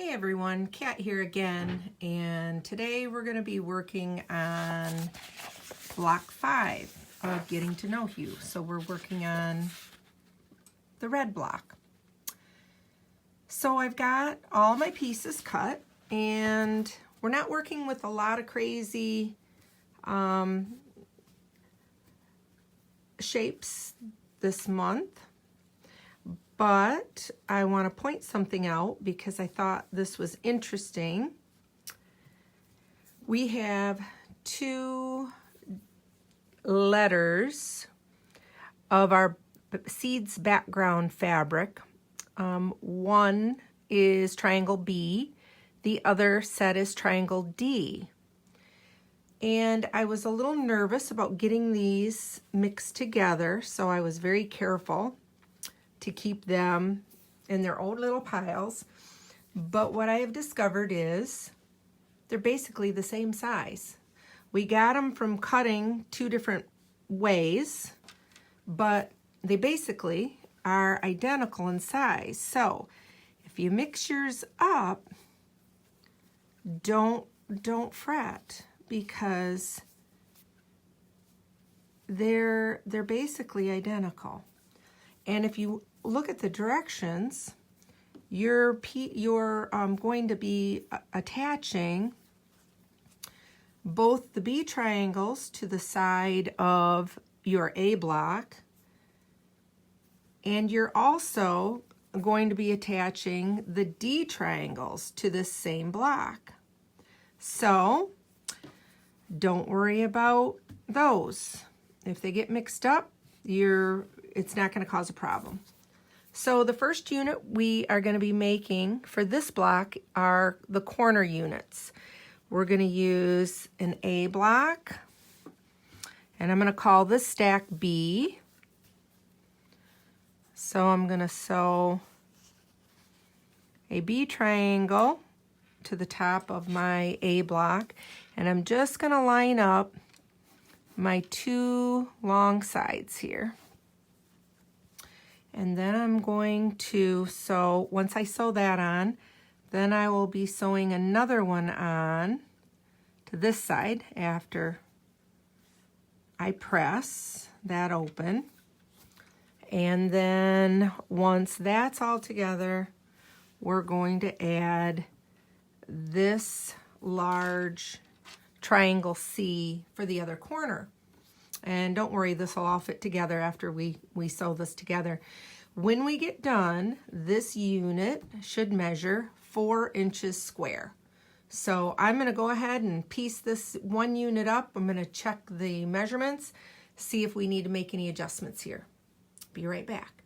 Hey everyone, Kat here again, and today we're going to be working on block 5 of Getting to Know Hue. So we're working on the red block. So I've got all my pieces cut, and we're not working with a lot of crazy shapes this month. But I want to point something out because I thought this was interesting. We have 2 letters of our seeds background fabric. One is triangle B, the other set is triangle D. And I was a little nervous about getting these mixed together, so I was very careful to keep them in their own little piles. But what I have discovered is they're basically the same size. We got them from cutting 2 different ways, but they basically are identical in size. So if you mix yours up, don't fret, because they're basically identical. And if you look at the directions, you're going to be attaching both the B triangles to the side of your A block, and you're also going to be attaching the D triangles to this same block. So don't worry about those. If they get mixed up, it's not going to cause a problem. So the first unit we are going to be making for this block are the corner units. We're going to use an A block, and I'm going to call this stack B. So I'm going to sew a B triangle to the top of my A block, and I'm just going to line up my 2 long sides here. And then I'm going to sew, once I sew that on, then I will be sewing another one on to this side after I press that open. And then once that's all together, we're going to add this large triangle C for the other corner. And don't worry, this will all fit together after we sew this together. When we get done, this unit should measure 4 inches square. So I'm going to go ahead and piece this 1 unit up. I'm going to check the measurements, see if we need to make any adjustments here. Be right back.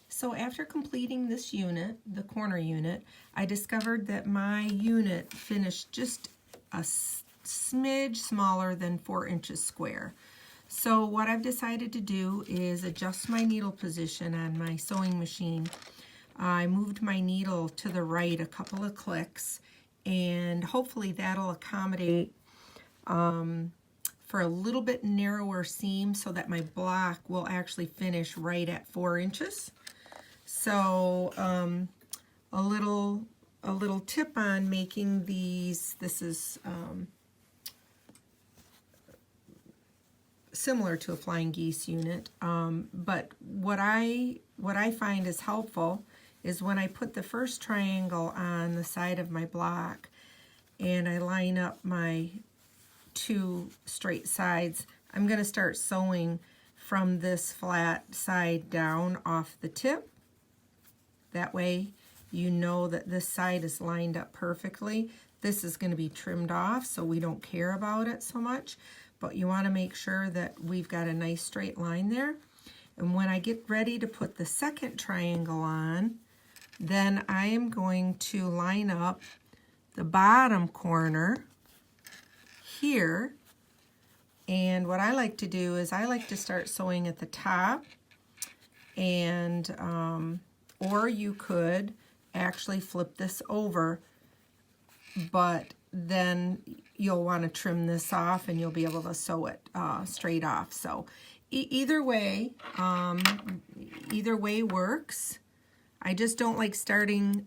So after completing this unit, the corner unit, I discovered that my unit finished just a smidge smaller than 4 inches square. So what I've decided to do is adjust my needle position on my sewing machine. I moved my needle to the right a couple of clicks, and hopefully that'll accommodate for a little bit narrower seam so that my block will actually finish right at 4 inches. So a little tip on making these, this is similar to a flying geese unit, but what I find is helpful is when I put the first triangle on the side of my block and I line up my 2 straight sides, I'm going to start sewing from this flat side down off the tip. That way you know that this side is lined up perfectly. This is going to be trimmed off, so we don't care about it so much, but you want to make sure that we've got a nice straight line there. And when I get ready to put the second triangle on, then I am going to line up the bottom corner here. And what I like to do is I like to start sewing at the top, and or you could actually flip this over, but then you'll want to trim this off and you'll be able to sew it straight off. So either way works. I just don't like starting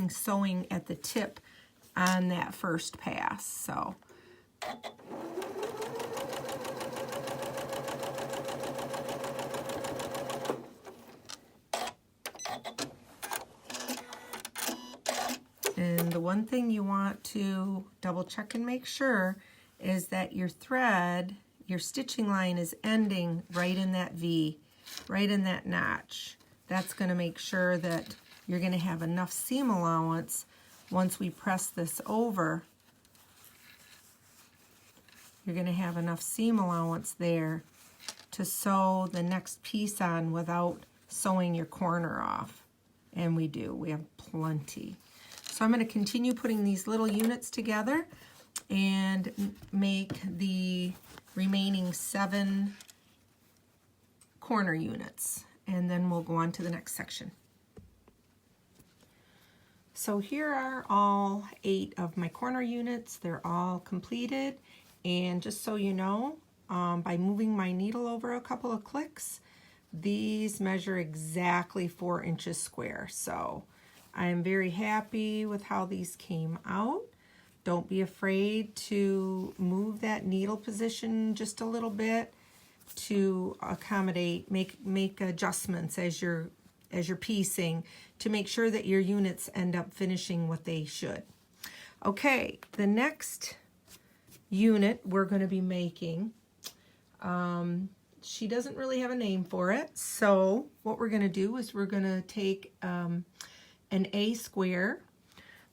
sewing at the tip on that first pass. So and the one thing you want to double check and make sure is that your thread, your stitching line, is ending right in that V, right in that notch. That's going to make sure that you're going to have enough seam allowance once we press this over. You're going to have enough seam allowance there to sew the next piece on without sewing your corner off. And we do. We have plenty. So I'm going to continue putting these little units together and make the remaining 7 corner units. And then we'll go on to the next section. So here are all 8 of my corner units. They're all completed. And just so you know, by moving my needle over a couple of clicks, these measure exactly 4 inches square. So I am very happy with how these came out. Don't be afraid to move that needle position just a little bit to accommodate, make adjustments as you're piecing to make sure that your units end up finishing what they should. Okay, the next unit we're going to be making, she doesn't really have a name for it, so what we're going to do is we're going to take an A square.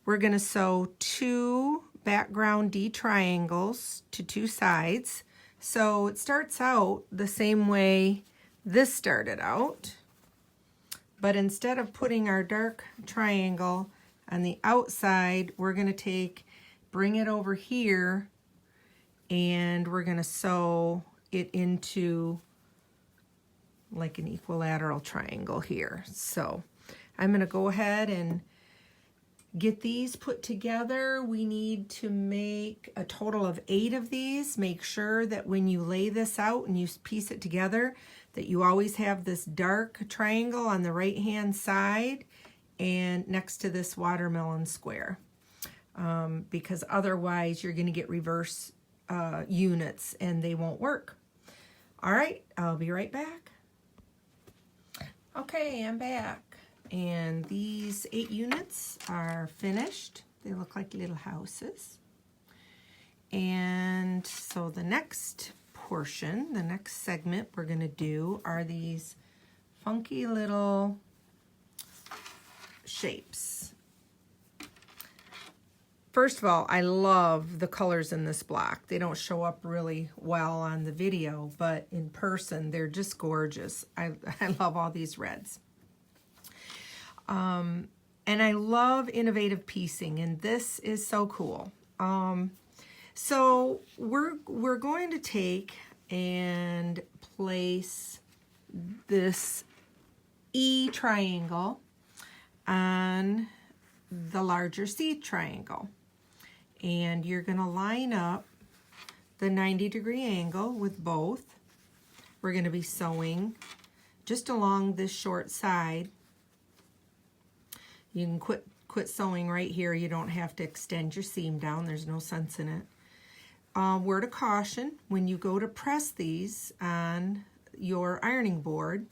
We're going to sew 2 background D triangles to 2 sides. So it starts out the same way this started out, but instead of putting our dark triangle on the outside, we're going to bring it over here, and we're going to sew it into like an equilateral triangle here. So I'm going to go ahead and get these put together. We need to make a total of 8 of these. Make sure that when you lay this out and you piece it together, that you always have this dark triangle on the right hand side and next to this watermelon square, because otherwise you're going to get reverse units and they won't work. All right, I'll be right back. Okay, I'm back. And these 8 units are finished. They look like little houses. And so the next portion, the next segment we're going to do are these funky little shapes. First of all, I love the colors in this block. They don't show up really well on the video, but in person, they're just gorgeous. I love all these reds. And I love innovative piecing, and this is so cool. So we're going to take and place this E triangle on the larger C triangle. And you're going to line up the 90-degree angle with both. We're going to be sewing just along this short side. You can quit sewing right here. You don't have to extend your seam down. There's no sense in it. Word of caution, when you go to press these on your ironing board,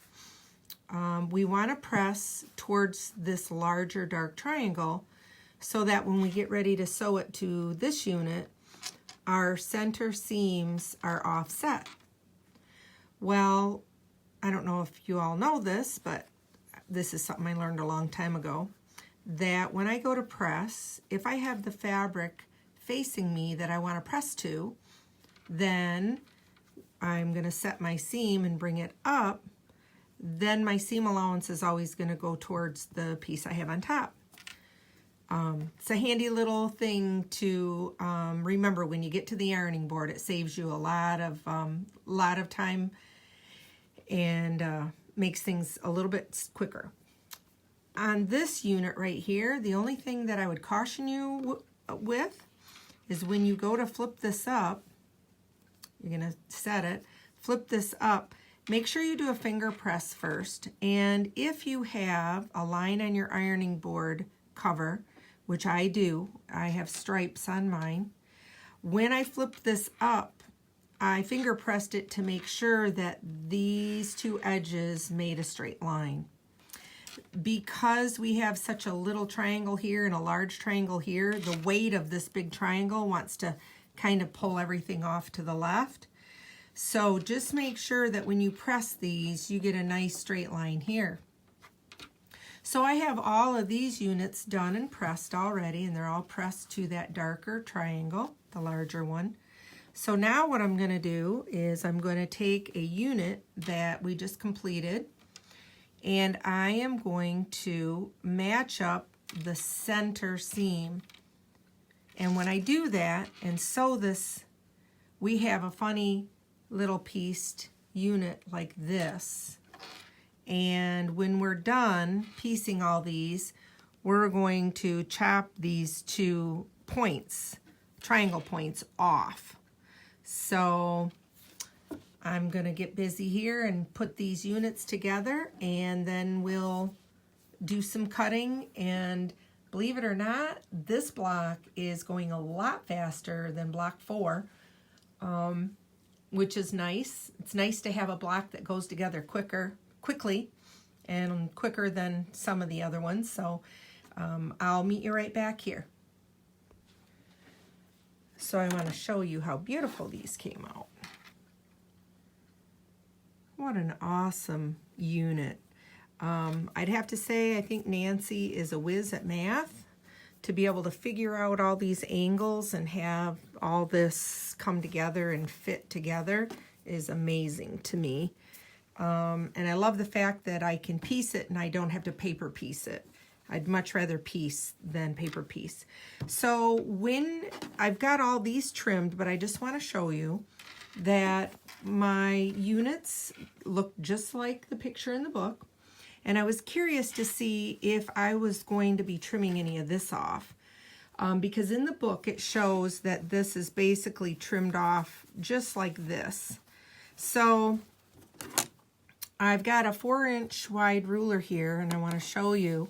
we want to press towards this larger dark triangle so that when we get ready to sew it to this unit, our center seams are offset. Well, I don't know if you all know this, but this is something I learned a long time ago, that when I go to press, if I have the fabric facing me that I want to press to, then I'm going to set my seam and bring it up. Then my seam allowance is always going to go towards the piece I have on top. It's a handy little thing to remember when you get to the ironing board. It saves you a lot of time and makes things a little bit quicker. On this unit right here, the only thing that I would caution you with is when you go to flip this up, you're going to set it, flip this up, make sure you do a finger press first. And if you have a line on your ironing board cover, which I do, I have stripes on mine, when I flipped this up, I finger pressed it to make sure that these two edges made a straight line. Because we have such a little triangle here and a large triangle here, the weight of this big triangle wants to kind of pull everything off to the left. So just make sure that when you press these, you get a nice straight line here. So I have all of these units done and pressed already, and they're all pressed to that darker triangle, the larger one. So now what I'm going to do is I'm going to take a unit that we just completed, and I am going to match up the center seam. And when I do that and sew this, we have a funny little pieced unit like this. And when we're done piecing all these, we're going to chop these two points, triangle points, off. So I'm going to get busy here and put these units together, and then we'll do some cutting. And believe it or not, this block is going a lot faster than block 4, which is nice. It's nice to have a block that goes together quickly and quicker than some of the other ones. So I'll meet you right back here. So I want to show you how beautiful these came out. What an awesome unit. I'd have to say I think Nancy is a whiz at math. To be able to figure out all these angles and have all this come together and fit together is amazing to me. And I love the fact that I can piece it and I don't have to paper piece it. I'd much rather piece than paper piece. So when I've got all these trimmed, but I just want to show you that my units look just like the picture in the book. And I was curious to see if I was going to be trimming any of this off. Because in the book it shows that this is basically trimmed off just like this. So I've got a 4-inch wide ruler here, and I want to show you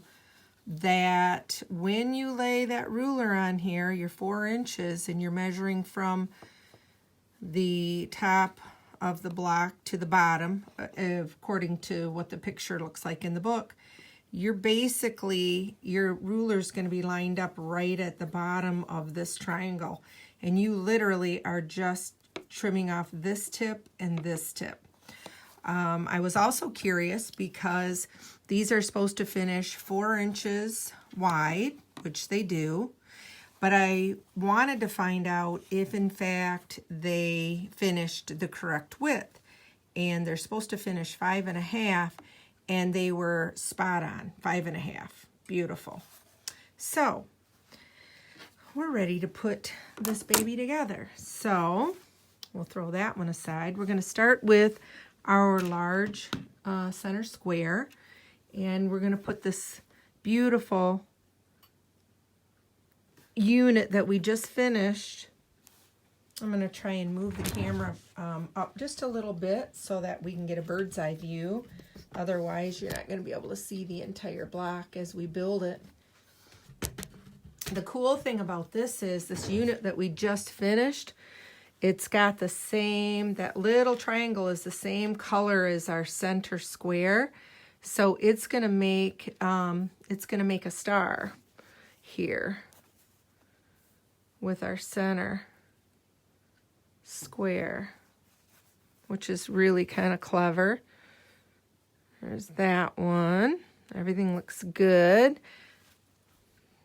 that when you lay that ruler on here, your 4 inches, and you're measuring from the top of the block to the bottom, according to what the picture looks like in the book, you're basically, your ruler's going to be lined up right at the bottom of this triangle. And you literally are just trimming off this tip and this tip. I was also curious because these are supposed to finish 4 inches wide, which they do. But I wanted to find out if, in fact, they finished the correct width. And they're supposed to finish 5.5, and they were spot on, 5.5. Beautiful. So we're ready to put this baby together. So we'll throw that one aside. We're going to start with our large center square, and we're going to put this beautiful unit that we just finished. I'm going to try and move the camera up just a little bit so that we can get a bird's eye view. Otherwise, you're not going to be able to see the entire block as we build it. The cool thing about this is this unit that we just finished, it's got the same, that little triangle is the same color as our center square. So it's going to make a star here with our center square, which is really kind of clever. There's that one. Everything looks good.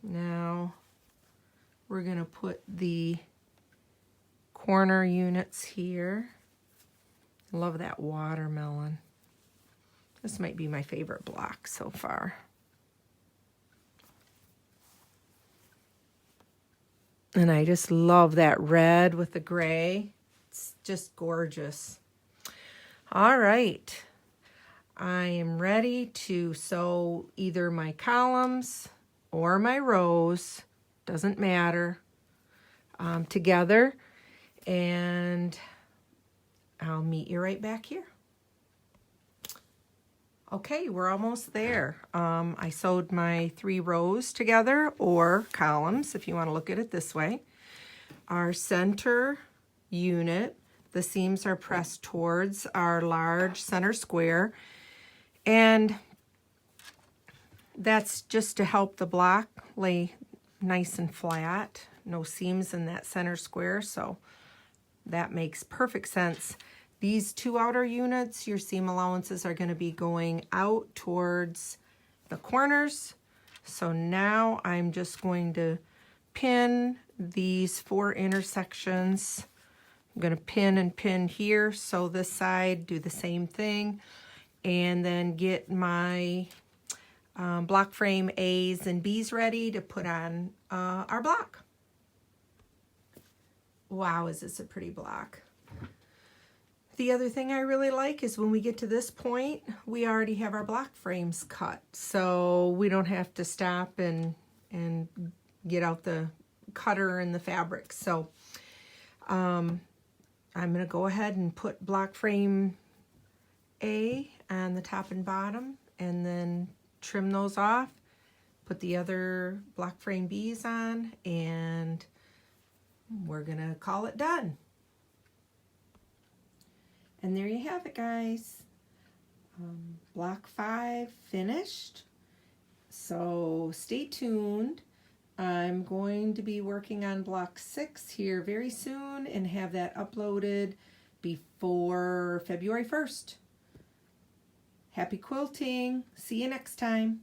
Now we're going to put the corner units here. I love that watermelon. This might be my favorite block so far. And I just love that red with the gray. It's just gorgeous. All right. I am ready to sew either my columns or my rows, doesn't matter, together. And I'll meet you right back here. Okay, we're almost there. I sewed my 3 rows together, or columns if you want to look at it this way. Our center unit, the seams are pressed towards our large center square, and that's just to help the block lay nice and flat. No seams in that center square, so that makes perfect sense. These 2 outer units, your seam allowances are going to be going out towards the corners. So now I'm just going to pin these 4 intersections. I'm going to pin and pin here. So this side, do the same thing. And then get my block frame A's and B's ready to put on our block. Wow, is this a pretty block. The other thing I really like is when we get to this point, we already have our block frames cut. So we don't have to stop and get out the cutter and the fabric. So I'm going to go ahead and put block frame A on the top and bottom, and then trim those off, put the other block frame B's on, and we're going to call it done. And there you have it, guys. Block 5 finished. So stay tuned. I'm going to be working on block 6 here very soon and have that uploaded before February 1st. Happy quilting. See you next time.